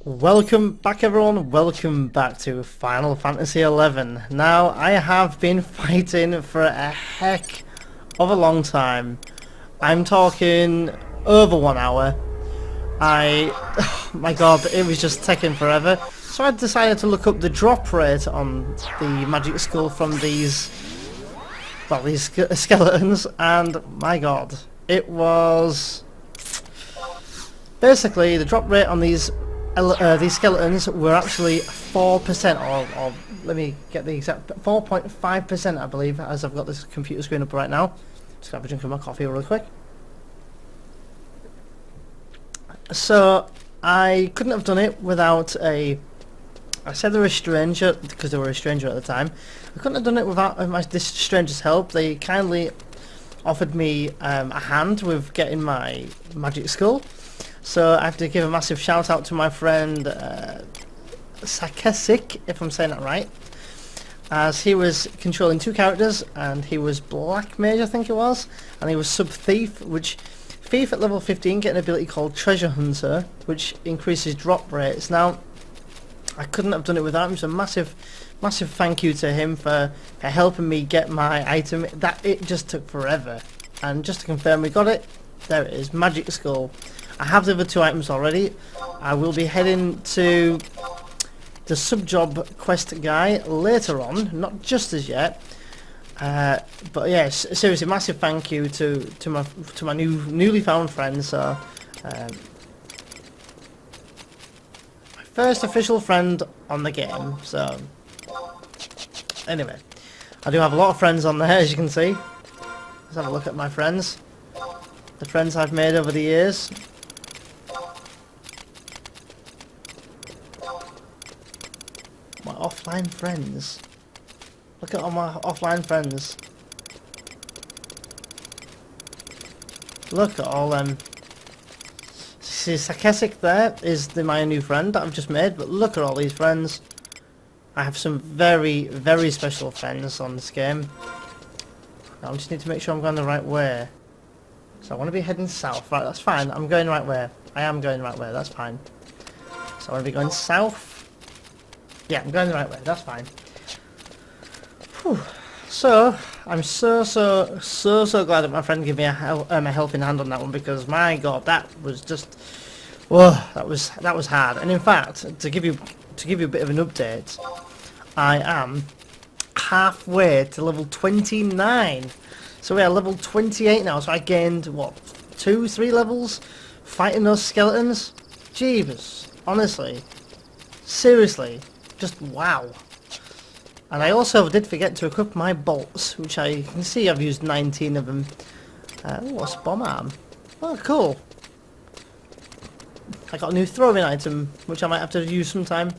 Welcome back everyone, welcome back to Final Fantasy XI. Now, I have been fighting for a heck of a long time. I'm talking over 1 hour. Oh my god, it was just taking forever. So I decided to look up the drop rate on the magic skull from these skeletons, and my god, it was... Basically, the drop rate on these skeletons were actually 4%, or let me get the exact 4.5%, I believe, as I've got this computer screen up right now. Just gonna have a drink of my coffee real quick. So I couldn't have done it without I said they were a stranger because they were a stranger at the time. I couldn't have done it without this stranger's help. They kindly offered me a hand with getting my magic skull. So I have to give a massive shout out to my friend Sakesik, if I'm saying that right, as he was controlling 2 characters, and he was Black Mage, I think it was, and he was Sub Thief, which Thief at level 15 get an ability called Treasure Hunter, which increases drop rates. Now, I couldn't have done it without him, so massive thank you to him for helping me get my item. It just took forever, and just to confirm, we got it. There it is, Magic Skull. I have the other 2 items already. I will be heading to the sub-job quest guy later on, not just as yet. But yes, seriously, massive thank you to my newly found friends. So, my first official friend on the game. So, anyway, I do have a lot of friends on there, as you can see. Let's have a look at my friends. The friends I've made over the years. My offline friends. Look at all my offline friends. Look at all them. See, Sakesik there is my new friend that I've just made, but look at all these friends. I have some very special friends on this game. Now I just need to make sure I'm going the right way. So I want to be heading south. Right, that's fine. I'm going the right way. I am going the right way. That's fine. So I want to be going south. Yeah, I'm going the right way. That's fine. Whew. So I'm so glad that my friend gave me a helping hand on that one, because my god, that was just, whoa, that was hard. And in fact, to give you a bit of an update, I am halfway to level 29. So we are level 28 now. So I gained what, 2-3 levels fighting those skeletons. Jeebus, honestly, seriously. Just wow. And I also did forget to equip my bolts, which I can see I've used 19 of them. What's a bomb arm? Oh, cool. I got a new throwing item, which I might have to use sometime.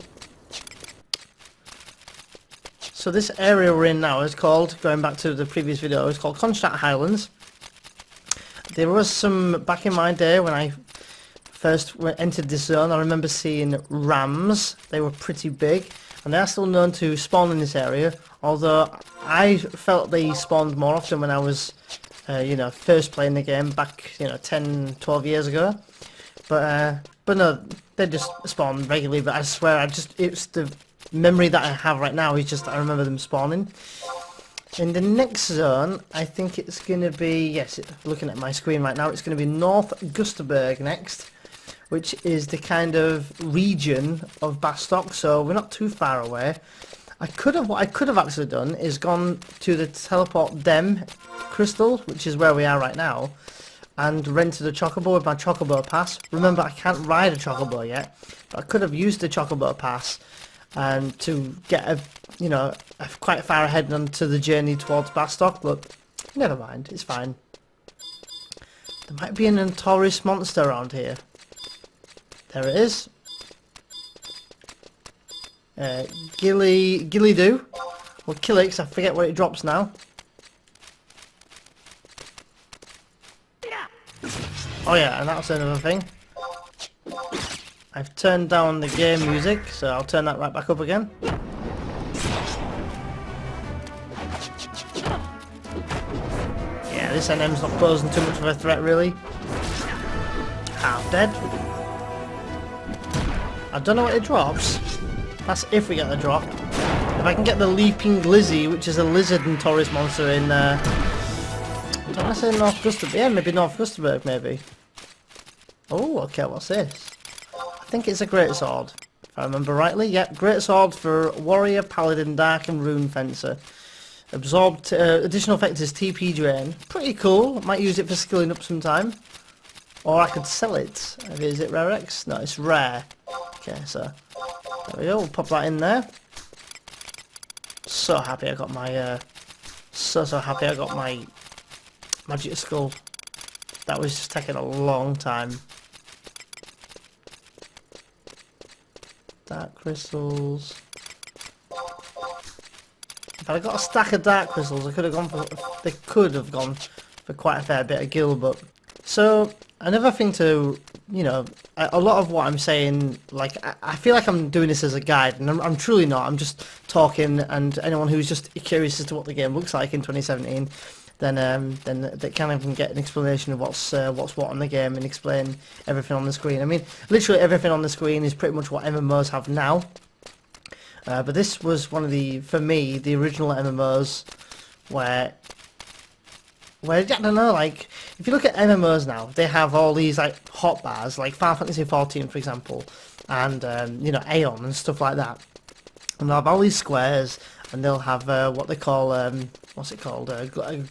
So this area we're in now is called, going back to the previous video, it's called Contract Highlands. There was some, back in my day when I first entered this zone, I remember seeing rams. They were pretty big, and they are still known to spawn in this area, although I felt they spawned more often when I was first playing the game back 10-12 years ago. But no, they just spawn regularly. But I swear, it's the memory that I have right now is just I remember them spawning. In the next zone, I think it's going to be, yes, looking at my screen right now, it's going to be North Gusterberg next, which is the kind of region of Bastok, so we're not too far away. What I could have actually done is gone to the Teleport Dem crystal, which is where we are right now, and rented a chocobo with my chocobo pass. Remember, I can't ride a chocobo yet, but I could have used the chocobo pass and to get quite far ahead onto the journey towards Bastok, but never mind, it's fine. There might be a Notorious monster around here. There it is. Gilly-doo. Or Killix, I forget what it drops now. Oh yeah, and that's another thing. I've turned down the game music, so I'll turn that right back up again. Yeah, this NM's not posing too much of a threat really. Half dead. I don't know what it drops. That's if we get the drop. If I can get the Leaping Lizzie, which is a lizard Notorious monster in, don't I say North Gustavberg? Yeah, maybe North Gustavberg, maybe. Oh, okay, what's this? I think it's a greatsword, if I remember rightly. Yep, greatsword for Warrior, Paladin, Dark and Rune Fencer. Absorbed, additional effect is TP Drain. Pretty cool, might use it for skilling up sometime. Or I could sell it. Is it Rare X? No, it's rare. Okay, so there we go, we'll pop that in there. So happy I got my, so happy I got my Magic Skull. That was just taking a long time. Dark crystals. If I got a stack of dark crystals, I could have gone for. They could have gone for quite a fair bit of gil, but so another thing to, you know, a lot of what I'm saying, like I feel like I'm doing this as a guide, and I'm truly not. I'm just talking, and anyone who's just curious as to what the game looks like in 2017. Then they kind of can get an explanation of what's what on the game and explain everything on the screen. I mean, literally everything on the screen is pretty much what MMOs have now. But this was one of the, for me, the original MMOs where I don't know, like, if you look at MMOs now, they have all these, like, hotbars, like Final Fantasy 14, for example, and, you know, Aeon and stuff like that. And they'll have all these squares, and they'll have what they call, what's it called,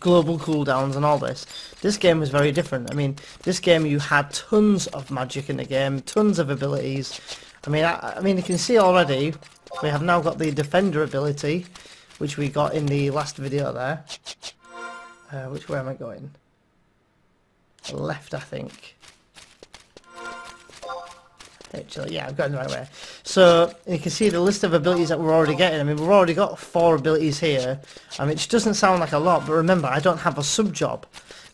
global cooldowns and all this. This game was very different. I mean, this game you had tons of magic in the game, tons of abilities. I mean, you can see already, we have now got the Defender ability, which we got in the last video there. Which way am I going? Left, I think. Actually, yeah, I'm going the right way. So you can see the list of abilities that we're already getting. I mean, we've already got 4 abilities here, which doesn't sound like a lot, but remember, I don't have a sub-job.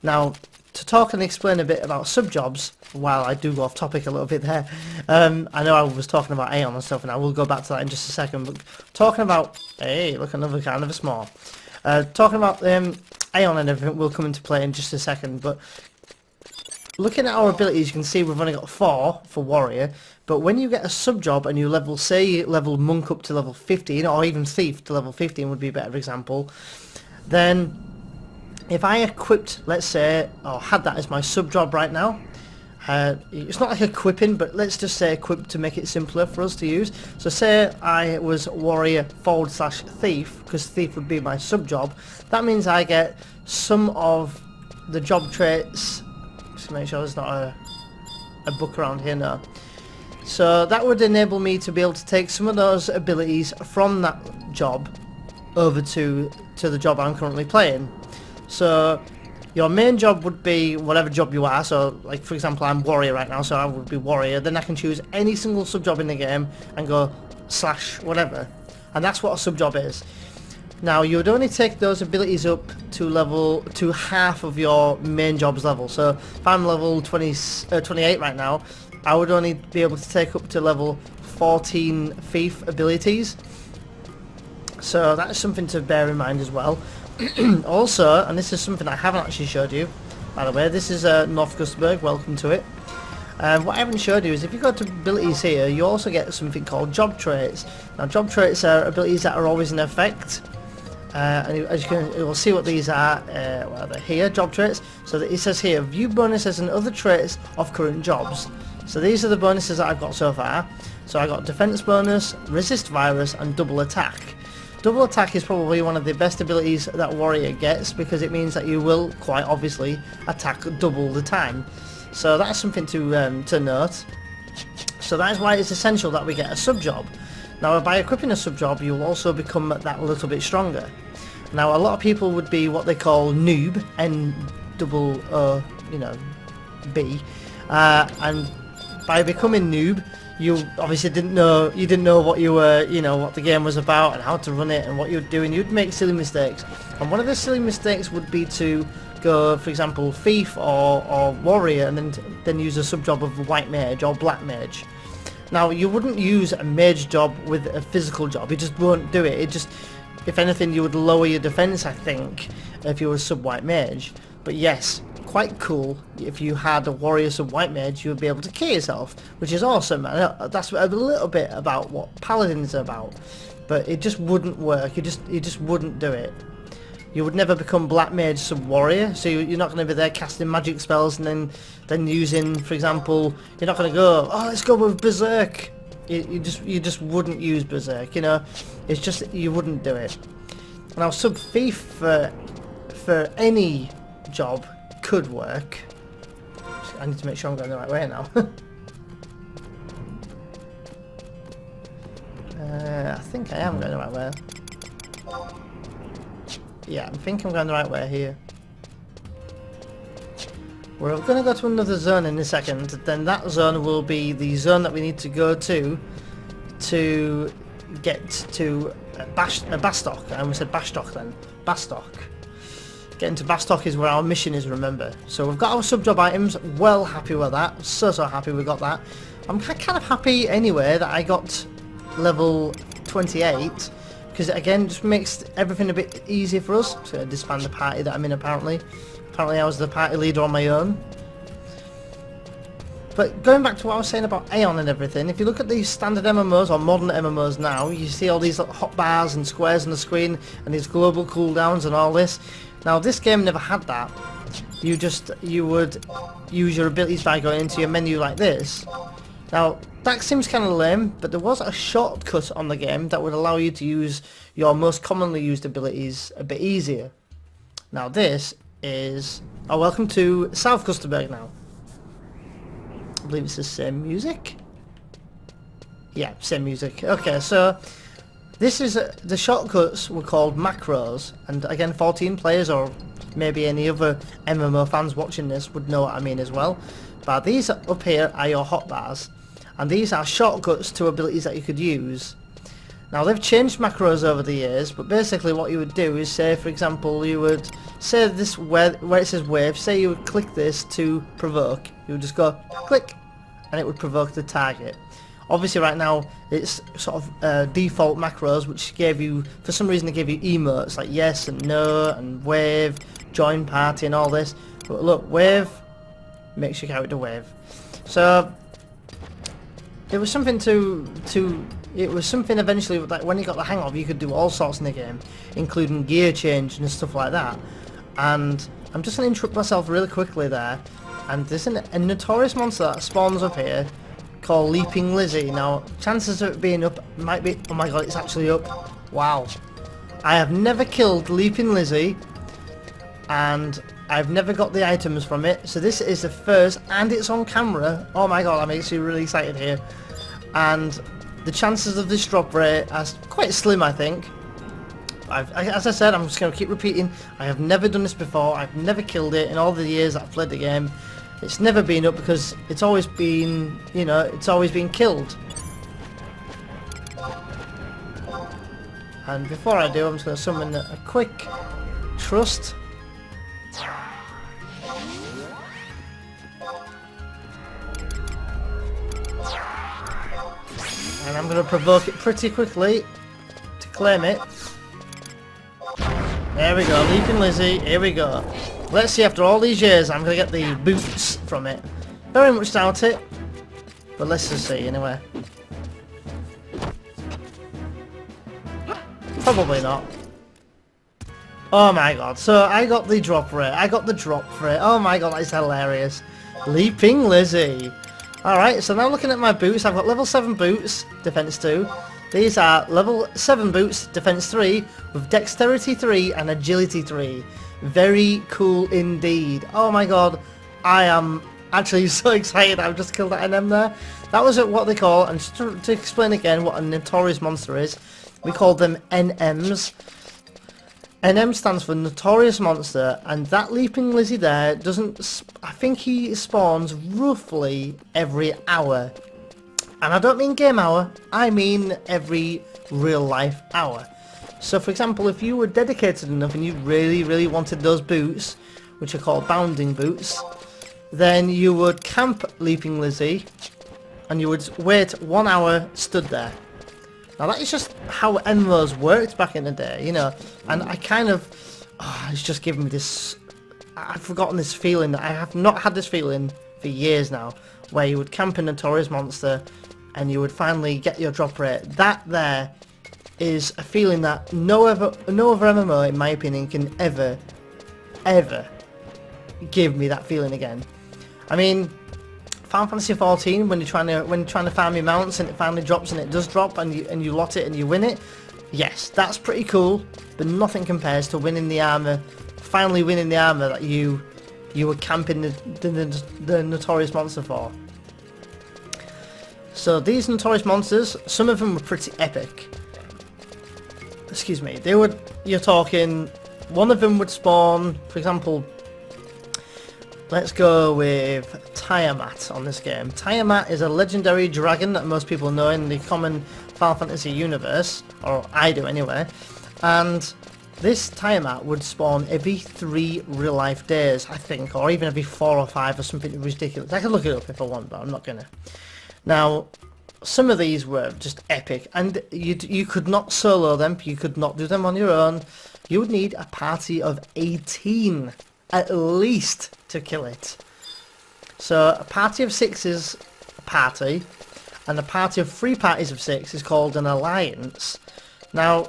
Now, to talk and explain a bit about sub-jobs, while I do go off topic a little bit there, I know I was talking about Aeon and stuff, and I will go back to that in just a second, but talking about, hey, look, another kind of a small. Talking about Aeon and everything will come into play in just a second, but looking at our abilities, you can see we've only got 4 for Warrior, but when you get a sub-job and you level, say, level Monk up to level 15, or even Thief to level 15 would be a better example, then if I equipped, let's say, or had that as my sub-job right now, it's not like equipping, but let's just say equipped to make it simpler for us to use. So say I was Warrior / Thief, because Thief would be my sub-job, that means I get some of the job traits. Just make sure there's not a book around here now. So that would enable me to be able to take some of those abilities from that job over to the job I'm currently playing. So your main job would be whatever job you are. So like, for example, I'm Warrior right now, so I would be Warrior. Then I can choose any single sub-job in the game and go / whatever. And that's what a sub-job is. Now, you would only take those abilities up to half of your main job's level. So if I'm level 28 right now, I would only be able to take up to level 14 Thief abilities. So that's something to bear in mind as well. Also, and this is something I haven't actually showed you, by the way, this is North Gustavberg, welcome to it. What I haven't showed you is if you go to abilities here, you also get something called job traits. Now, job traits are abilities that are always in effect. And as you'll see what these are, well, they're here, job traits. So that it says here, view bonuses and other traits of current jobs. So these are the bonuses that I've got so far. So I got defense bonus, resist virus, and double attack. Double attack is probably one of the best abilities that Warrior gets, because it means that you will, quite obviously, attack double the time. So that's something to note. So that is why it's essential that we get a sub-job. Now, by equipping a sub-job, you'll also become that little bit stronger. Now, a lot of people would be what they call noob, N-double-O, you know, B, and by becoming noob, you obviously didn't know what you were, you know, what the game was about and how to run it and what you're doing. You'd make silly mistakes, and one of the silly mistakes would be to go, for example, Thief or Warrior, and then use a sub-job of White Mage or Black Mage. Now, you wouldn't use a mage job with a physical job. You just won't do it. It just, if anything, you would lower your defense, I think, if you were a sub-white mage. But yes, quite cool. If you had a warrior sub white mage, you would be able to kill yourself, which is awesome. And that's a little bit about what paladins are about, but it just wouldn't work. You just wouldn't do it. You would never become black mage sub warrior, so you're not going to be there casting magic spells and then using, for example, you're not going to go, oh, let's go with berserk. You just wouldn't use berserk. You know, it's just you wouldn't do it. Now sub thief for any job could work. I need to make sure I'm going the right way now. I think I am going the right way. Yeah, I think I'm going the right way here. We're going to go to another zone in a second. Then that zone will be the zone that we need to go to get to Bastok. I almost said Bastok then. Bastok. Getting to Bastok is where our mission is, remember. So we've got our sub-job items. Well happy with that. So happy we got that. I'm kind of happy anyway that I got level 28. Because again, just makes everything a bit easier for us. So disband the party that I'm in apparently. Apparently I was the party leader on my own. But going back to what I was saying about Aeon and everything, if you look at these standard MMOs or modern MMOs now, you see all these little hotbars and squares on the screen and these global cooldowns and all this. Now this game never had that. You would use your abilities by going into your menu like this. Now that seems kind of lame, but there was a shortcut on the game that would allow you to use your most commonly used abilities a bit easier. Now this is... Oh, welcome to South Custerberg now. I believe it's the same music. Yeah, same music. Okay, so this is the shortcuts were called macros, and again 14 players or maybe any other MMO fans watching this would know what I mean as well. But these up here are your hotbars, and these are shortcuts to abilities that you could use. Now they've changed macros over the years, but basically what you would do is say, for example, you would say this where it says wave, say you would click this to provoke, you would just go click and it would provoke the target. Obviously right now it's sort of default macros which gave you, for some reason they gave you emotes like yes and no and wave, join party and all this, but look, wave makes your character wave. So it was something it was something eventually that when you got the hang of, you could do all sorts in the game, including gear change and stuff like that. And I'm just going to interrupt myself really quickly there. And there's a notorious monster that spawns up here called Leaping Lizzie. Now, chances of it being up might be... Oh my god, it's actually up. Wow. I have never killed Leaping Lizzie, and I've never got the items from it. So this is the first, and it's on camera. Oh my god, I'm actually really excited here. And the chances of this drop rate are quite slim, I think. As I said, I'm just going to keep repeating, I have never done this before, I've never killed it in all the years that I've played the game. It's never been up because it's always been, you know, it's always been killed. And before I do, I'm just going to summon a quick trust. And I'm going to provoke it pretty quickly to claim it. There we go, Leaping Lizzie, here we go. Let's see, after all these years, I'm going to get the boots from it. Very much doubt it, but let's just see anyway. Probably not. Oh my god, so I got the drop rate, I got the drop for it. Oh my god, that is hilarious. Leaping Lizzie. Alright, so now looking at my boots, I've got level 7 boots, defense 2. These are level 7 boots, defense 3, with dexterity 3 and agility 3. Very cool indeed. Oh my god, I am actually so excited. I've just killed that NM there. That was what they call, and just to explain again what a notorious monster is, we call them NMs. NM stands for Notorious Monster, and that Leaping Lizzie there doesn't... I think he spawns roughly every hour. And I don't mean game hour, I mean every real life hour. So for example, if you were dedicated enough and you really wanted those boots, which are called bounding boots, then you would camp Leaping Lizzie, and you would wait 1 hour stood there. Now that is just how MMOs worked back in the day, you know, and I kind of, it's just giving me this I've forgotten this feeling. I have not had this feeling for years now, where you would camp a Notorious monster and you would finally get your drop rate. That there is a feeling that no other MMO, in my opinion, can ever give me that feeling again. I mean, Final Fantasy 14, when you're trying to farm your mounts and it finally drops, and it does drop, and you lot it and you win it. Yes, that's pretty cool, but nothing compares to winning the armor, finally winning the armor that you were camping the Notorious monster for. So these Notorious monsters, some of them were pretty epic. Excuse me. You're talking, one of them would spawn, for example, let's go with Tiamat on this game. Tiamat is a legendary dragon that most people know in the common Final Fantasy universe, or I do anyway, and this Tiamat would spawn every 3 real life days, I think, or even every 4 or 5 or something ridiculous. I can look it up if I want, but I'm not gonna. Now, some of these were just epic, and you could not solo them, you could not do them on your own. You would need a party of 18 at least to kill it. So a party of 6 is a party, and a party of 3 parties of 6 is called an alliance. Now,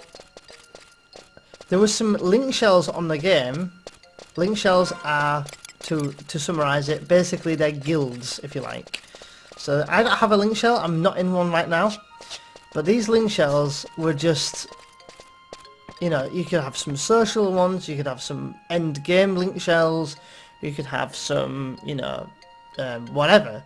there were some link shells on the game. Link shells are, to summarise it, basically they're guilds, if you like. So I don't have a link shell, I'm not in one right now, but these link shells were just, you know, you could have some social ones, you could have some end game link shells, you could have some, you know, whatever,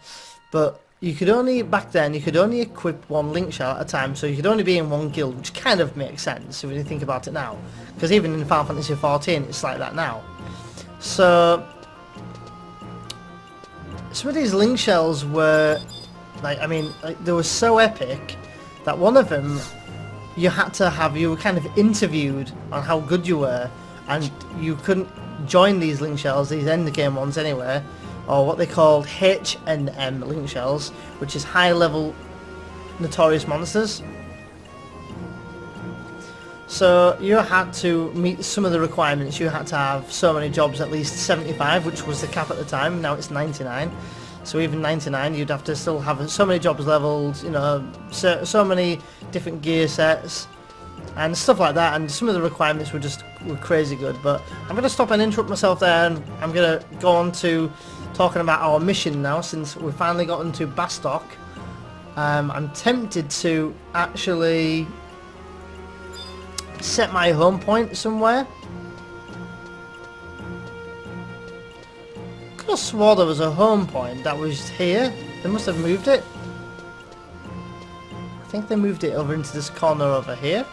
but you could only, back then, you could only equip 1 link shell at a time, so you could only be in 1 guild, which kind of makes sense if you think about it now, because even in Final Fantasy 14 it's like that now. So some of these link shells were, like, I mean, like, they were so epic that one of them you were kind of interviewed on how good you were, and you couldn't join these link shells, these end game ones anyway, or what they called HNM link shells, which is high level Notorious monsters. So you had to meet some of the requirements. You had to have so many jobs, at least 75, which was the cap at the time. Now it's 99. So even 99, you'd have to still have so many jobs leveled, you know, so many different gear sets and stuff like that. And some of the requirements were crazy good. But I'm going to stop and interrupt myself there, and I'm going to go on to talking about our mission now, since we've finally gotten to Bastok. I'm tempted to actually set my home point somewhere. I could have swore there was a home point that was here. They must have moved it. I think they moved it over into this corner over here.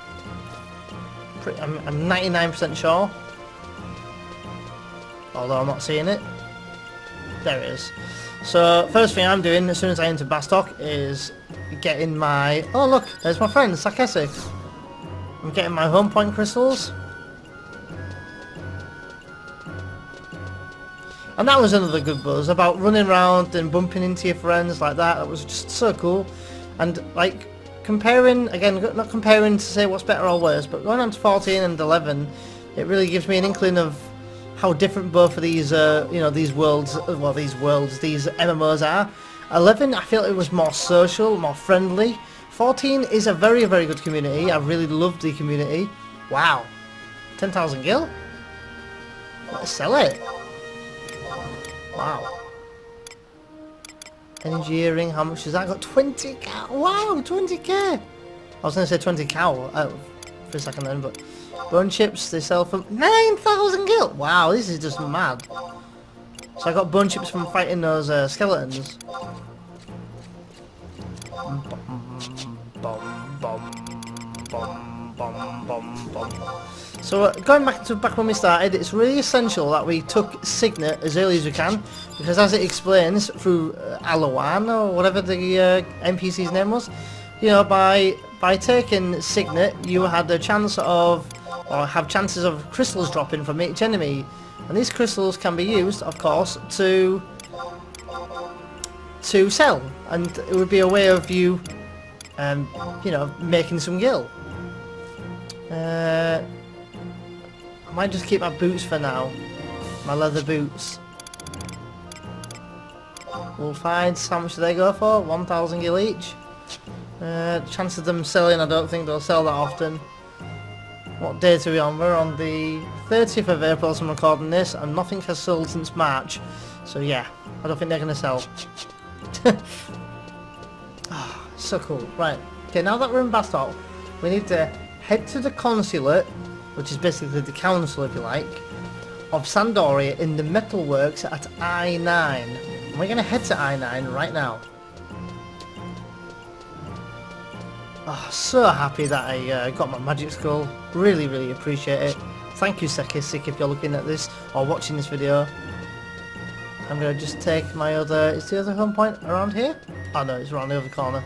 I'm 99% sure. Although I'm not seeing it. There it is. So first thing I'm doing as soon as I enter Bastok is getting my... Oh look, there's my friend Sakesi. I'm getting my home point crystals. And that was another good buzz, about running around and bumping into your friends like that. That was just so cool. And like, comparing, again, not comparing to say what's better or worse, but going on to 14 and 11, it really gives me an inkling of how different both of these, you know, these MMOs are. 11, I feel it was more social, more friendly. 14 is a very, very good community. I really loved the community. Wow. 10,000 gil? Let's sell it. Wow. Energy earring, how much has that got? 20k! Wow, 20k! I was going to say 20 cow for a second then, but... Bone chips, they sell for 9,000 gil! Wow, this is just mad. So I got bone chips from fighting those skeletons. So going back when we started, it's really essential that we took Signet as early as we can, because as it explains through Alawan or whatever the NPC's name was, you know, by taking Signet, you had the chance of, or have chances of crystals dropping from each enemy, and these crystals can be used, of course, to sell, and it would be a way of you, you know, making some gil. I might just keep my boots for now. My leather boots. We'll find how much do they go for? 1,000 gil each. Chance of them selling, I don't think they'll sell that often. What date are we on? We're on the 30th of April as I'm recording this, and nothing has sold since March. So yeah, I don't think they're going to sell. Oh, so cool. Right, okay, now that we're in Bastok, we need to head to the consulate, which is basically the council if you like, of Sandoria in the Metalworks at I-9. And we're going to head to I-9 right now. Oh, so happy that I got my magic skull. Really, really appreciate it. Thank you, Sekisik, if you're looking at this or watching this video. I'm going to just take my other... Is the other home point around here? Oh no, it's around the other corner.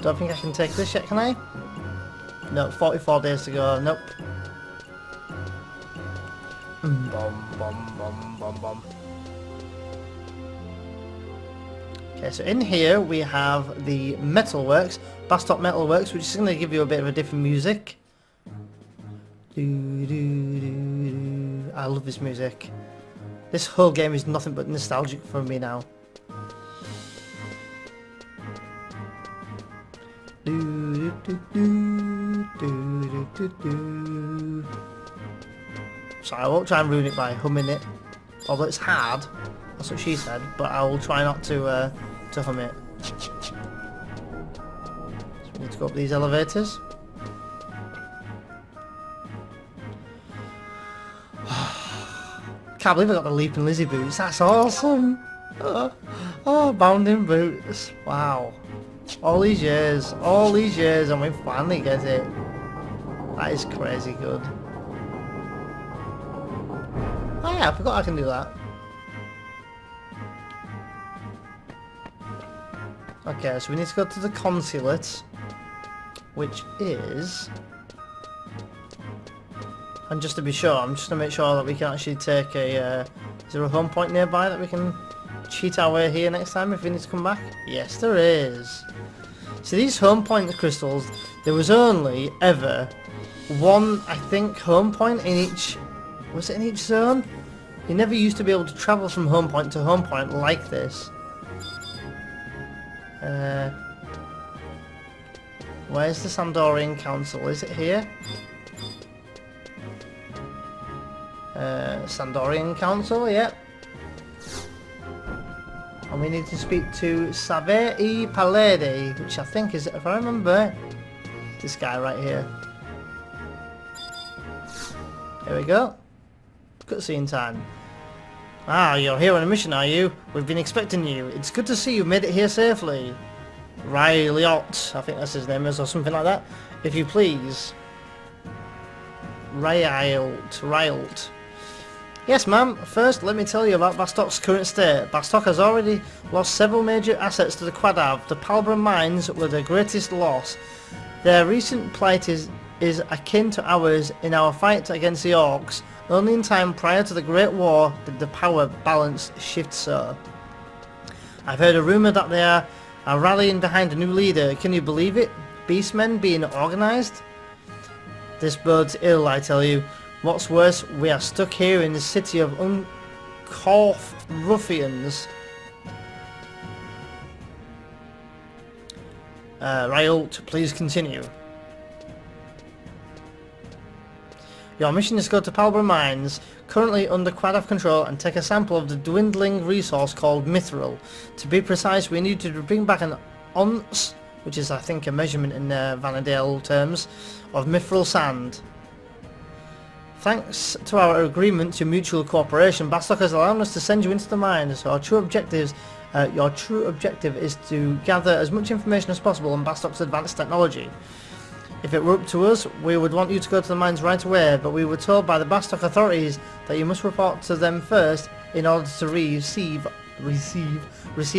Don't think I can take this yet, can I? No, 44 days to go. Nope. Bum, bum, bum, bum, bum. Okay, so in here we have the Metalworks, Bastok Metalworks, which is going to give you a bit of a different music. I love this music. This whole game is nothing but nostalgic for me now. So I won't try and ruin it by humming it, although it's hard. That's what she said, but I will try not to hum it. So we need to go up these elevators. Can't believe I got the Leaping Lizzie boots. That's awesome. Oh, bounding boots. Wow. All these years, and we finally get it. That is crazy good. Oh yeah, I forgot I can do that. Okay, so we need to go to the consulate, which is... And just to be sure, I'm just going to make sure that we can actually take a... is there a home point nearby that we can cheat our way here next time if we need to come back? Yes, there is. So these home point crystals, there was only ever one, I think, home point in each... Was it in each zone? You never used to be able to travel from home point to home point like this. Where's the Sandorian Council? Is it here? Sandorian Council, yep. And we need to speak to FFXI Let, which I think is, if I remember, this guy right here. Here we go. Cutscene time. Ah, you're here on a mission, are you? We've been expecting you. It's good to see you made it here safely. Ryliot, I think that's his name is, or something like that. If you please. Rylt. Yes, ma'am. First, let me tell you about Bastok's current state. Bastok has already lost several major assets to the Quadav. The Palbra mines were the greatest loss. Their recent plight is akin to ours in our fight against the Orcs. Only in time prior to the Great War did the power balance shift so. I've heard a rumour that they are rallying behind a new leader. Can you believe it? Beastmen being organised? This bodes ill, I tell you. What's worse, we are stuck here in the city of uncouth ruffians. Rylt, please continue. Your mission is to go to Palbra Mines, currently under Quadav control, and take a sample of the dwindling resource called mithril. To be precise, we need to bring back an ounce, which is I think a measurement in Vana'diel terms, of mithril sand. Thanks to our agreement to mutual cooperation, Bastok has allowed us to send you into the mines. So your true objective is to gather as much information as possible on Bastok's advanced technology. If it were up to us, we would want you to go to the mines right away, but we were told by the Bastok authorities that you must report to them first in order to receive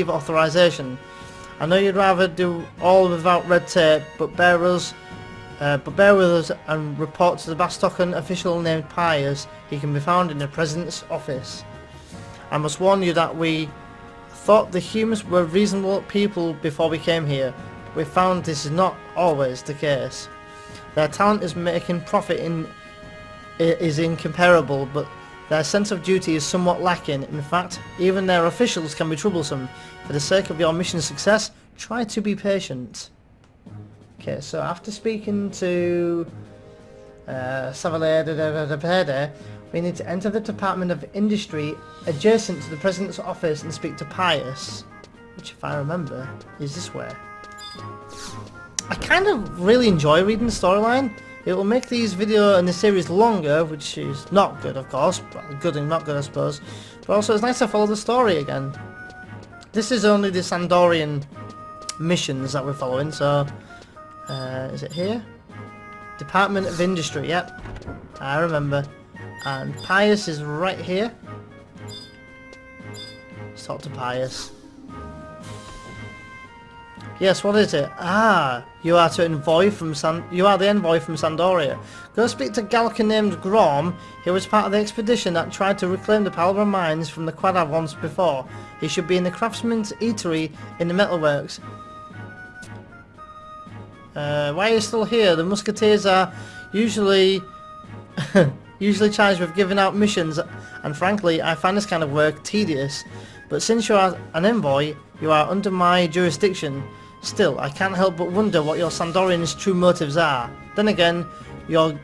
authorization. I know you'd rather do all without red tape, but bear with us and report to the Bastokan official named Pius. He can be found in the President's office. I must warn you that we thought the humans were reasonable people before we came here. We found this is not always the case. Their talent is making profit is incomparable, but Their sense of duty is somewhat lacking. In fact, even their officials can be troublesome. For the sake of your mission success, try to be patient. Okay, so after speaking to Savale, we need to enter the Department of Industry adjacent to the President's office and speak to Pius, which, if I remember, is this way. I kind of really enjoy reading the storyline. It will make these video and the series longer, which is not good, of course, but good and not good, I suppose. But also, it's nice to follow the story again. This is only the Sandorian missions that we're following, so is it here? Department of Industry, yep, I remember. And Pius is right here. Let's talk to Pius. Yes, what is it? Ah, you are the envoy from Sandoria. Go speak to Galka named Grom. He was part of the expedition that tried to reclaim the Palabra mines from the Quadav once before. He should be in the craftsman's eatery in the Metalworks. Why are you still here? The musketeers are usually charged with giving out missions, and frankly, I find this kind of work tedious. But since you are an envoy, you are under my jurisdiction. Still, I can't help but wonder what your Sandorian's true motives are. Then again, you're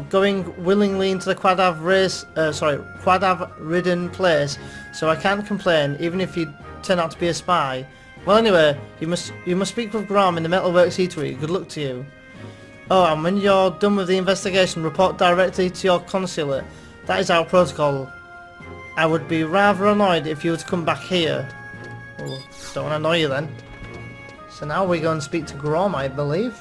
going willingly into the Quadav-ridden place, so I can't complain, even if you turn out to be a spy. Well, anyway, you must speak with Grom in the Metalworks eatery. Good luck to you. Oh, and when you're done with the investigation, report directly to your consulate. That is our protocol. I would be rather annoyed if you were to come back here. Oh, don't want to annoy you then. So now we go and speak to Grom, I believe.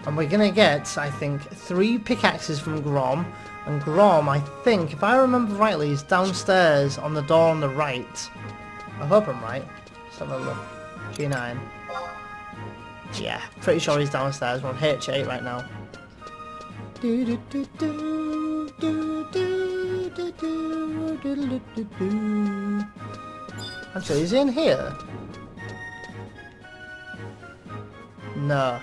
And we're going to get, I think, 3 pickaxes from Grom. And Grom, I think, if I remember rightly, is downstairs on the door on the right. I hope I'm right. Let's have a look. G9. Yeah, pretty sure he's downstairs. We're on H8 right now. Actually, is he in here? No.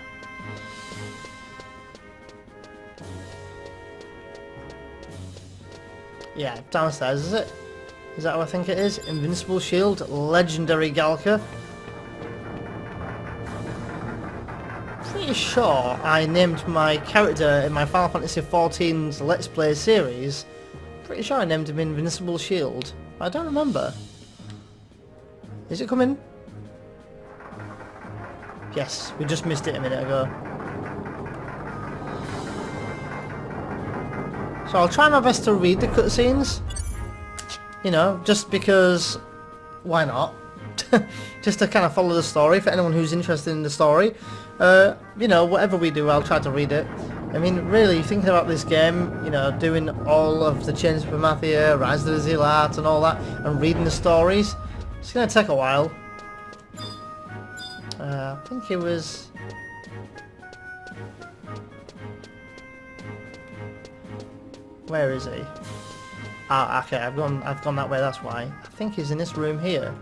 Yeah, downstairs, is it? Is that what I think it is? Invincible Shield, Legendary Galka. Pretty sure I named my character in my Final Fantasy XIV's Let's Play series. Pretty sure I named him Invincible Shield. I don't remember. Is it coming? Yes, we just missed it a minute ago. So I'll try my best to read the cutscenes. You know, just because... why not? Just to kind of follow the story for anyone who's interested in the story. You know, whatever we do, I'll try to read it. I mean, really, thinking about this game, you know, doing all of the Chains of Vana'diel, Rise of the Let and all that, and reading the stories, it's going to take a while. I think it was... where is he? Ah, okay, I've gone that way, that's why. I think he's in this room here.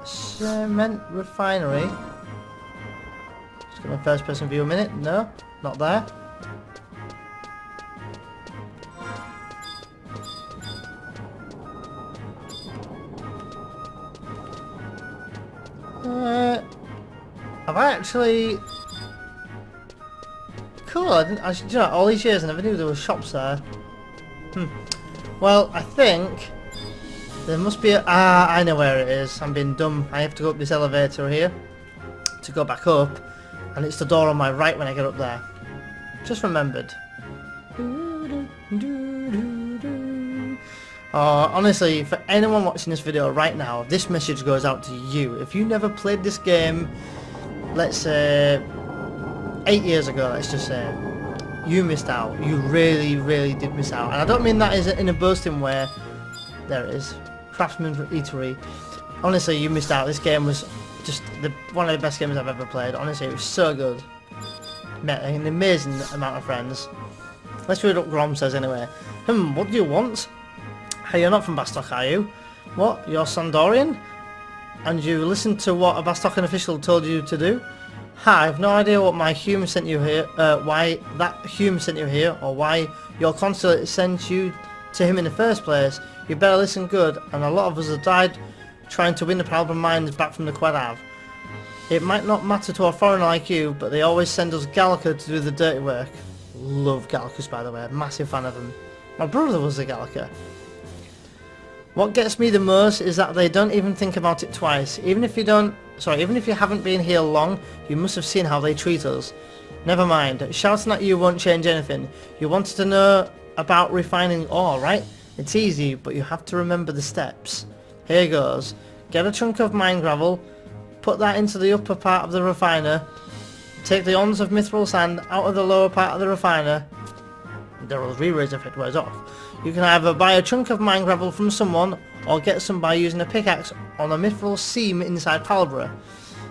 Cement refinery. Just get my first person view a minute. No, not there. Have I actually... Cool, I didn't actually, you know, all these years I never knew there were shops there. Well, I think there must be a... ah, I know where it is. I'm being dumb. I have to go up this elevator here to go back up, and it's the door on my right when I get up there. Just remembered. Honestly, for anyone watching this video right now, this message goes out to you. If you never played this game, let's say 8 years ago, let's just say, you missed out. You really, really did miss out. And I don't mean that is in a boasting way. There it is. Craftsman Eatery. Honestly, you missed out. This game was just one of the best games I've ever played. Honestly, it was so good. Met an amazing amount of friends. Let's read what Grom says anyway. What do you want? Hey, you're not from Bastok, are you? What? You're Sandorian? And you listened to what a Bastokan official told you to do? Ha, I have no idea what my human sent you here, why that human sent you here, or why your consulate sent you to him in the first place. You better listen good, and a lot of us have died trying to win the Palbra mines back from the Quadav. It might not matter to a foreigner like you, but they always send us Gallica to do the dirty work. Love Gallicas, by the way, massive fan of them. My brother was a Gallica. What gets me the most is that they don't even think about it twice. Even if you haven't been here long, you must have seen how they treat us. Never mind, shouting at you won't change anything. You wanted to know about refining ore, right? It's easy, but you have to remember the steps. Here goes. Get a chunk of mine gravel, put that into the upper part of the refiner, take the ons of mithril sand out of the lower part of the refiner. The re-raise effect wears off. You can either buy a chunk of mine gravel from someone, or get some by using a pickaxe on a mithril seam inside Palbra.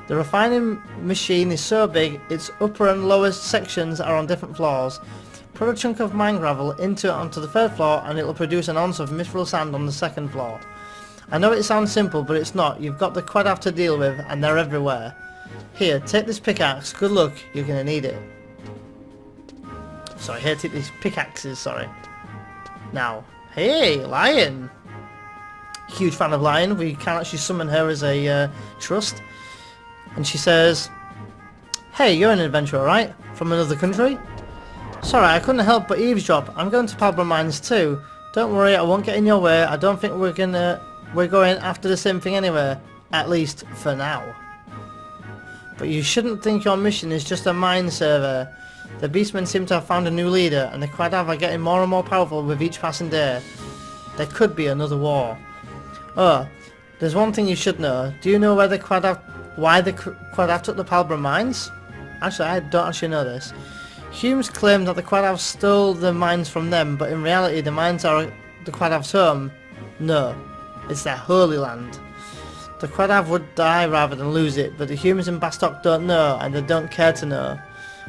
The refining machine is so big, its upper and lower sections are on different floors. Put a chunk of mine gravel into it onto the third floor and it will produce an ounce of mithril sand on the second floor. I know it sounds simple, but it's not. You've got the Quadav to deal with, and they're everywhere. Here, take this pickaxe. Good luck, you're going to need it. Sorry, here, take these pickaxes, sorry. Now, hey, Lion! Huge fan of Lion. We can actually summon her as a trust. And she says, hey, you're an adventurer, right? From another country? Sorry, I couldn't help but eavesdrop. I'm going to Palbra Mines too. Don't worry, I won't get in your way. I don't think we're going after the same thing anyway. At least, for now. But you shouldn't think your mission is just a mine survey. The Beastmen seem to have found a new leader, and the Quadav are getting more and more powerful with each passing day. There could be another war. Oh, there's one thing you should know. Do you know why the Quadav took the Palbra mines? Actually, I don't actually know this. Humes claim that the Quadav stole the mines from them, but in reality the mines are the Quadav's home. No, it's their holy land. The Quadav would die rather than lose it, but the humans in Bastok don't know, and they don't care to know.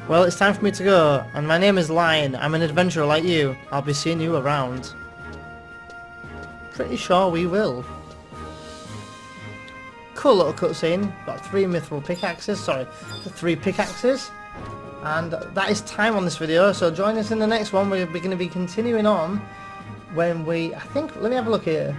Well, it's time for me to go, and my name is Lion. I'm an adventurer like you. I'll be seeing you around. Pretty sure we will. Cool little cutscene. Got 3 mithril pickaxes, sorry, 3 pickaxes. And that is time on this video, so join us in the next one. We're going to be continuing on when we, I think, let me have a look here.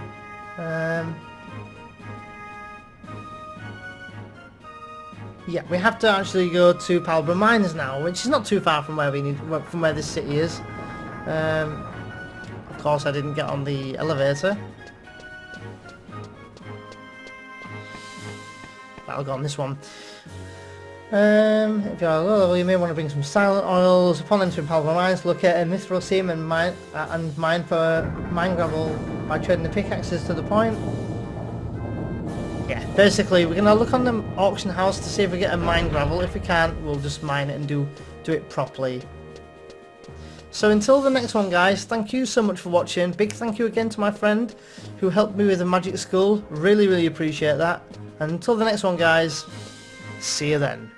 Yeah, we have to actually go to Palbra Mines now, which is not too far from where this city is. Of course, I didn't get on the elevator. That'll go on this one. If you're low level, you may want to bring some silent oils. Upon entering Palbra Mines, locate a mithril seam and mine for mine gravel by trading the pickaxes to the point. Yeah, basically we're gonna look on the auction house to see if we get a mine gravel. If we can't, we'll just mine it and do it properly. So until the next one, guys, thank you so much for watching. Big thank you again to my friend who helped me with the magic school. Really appreciate that. And until the next one, guys, see you then.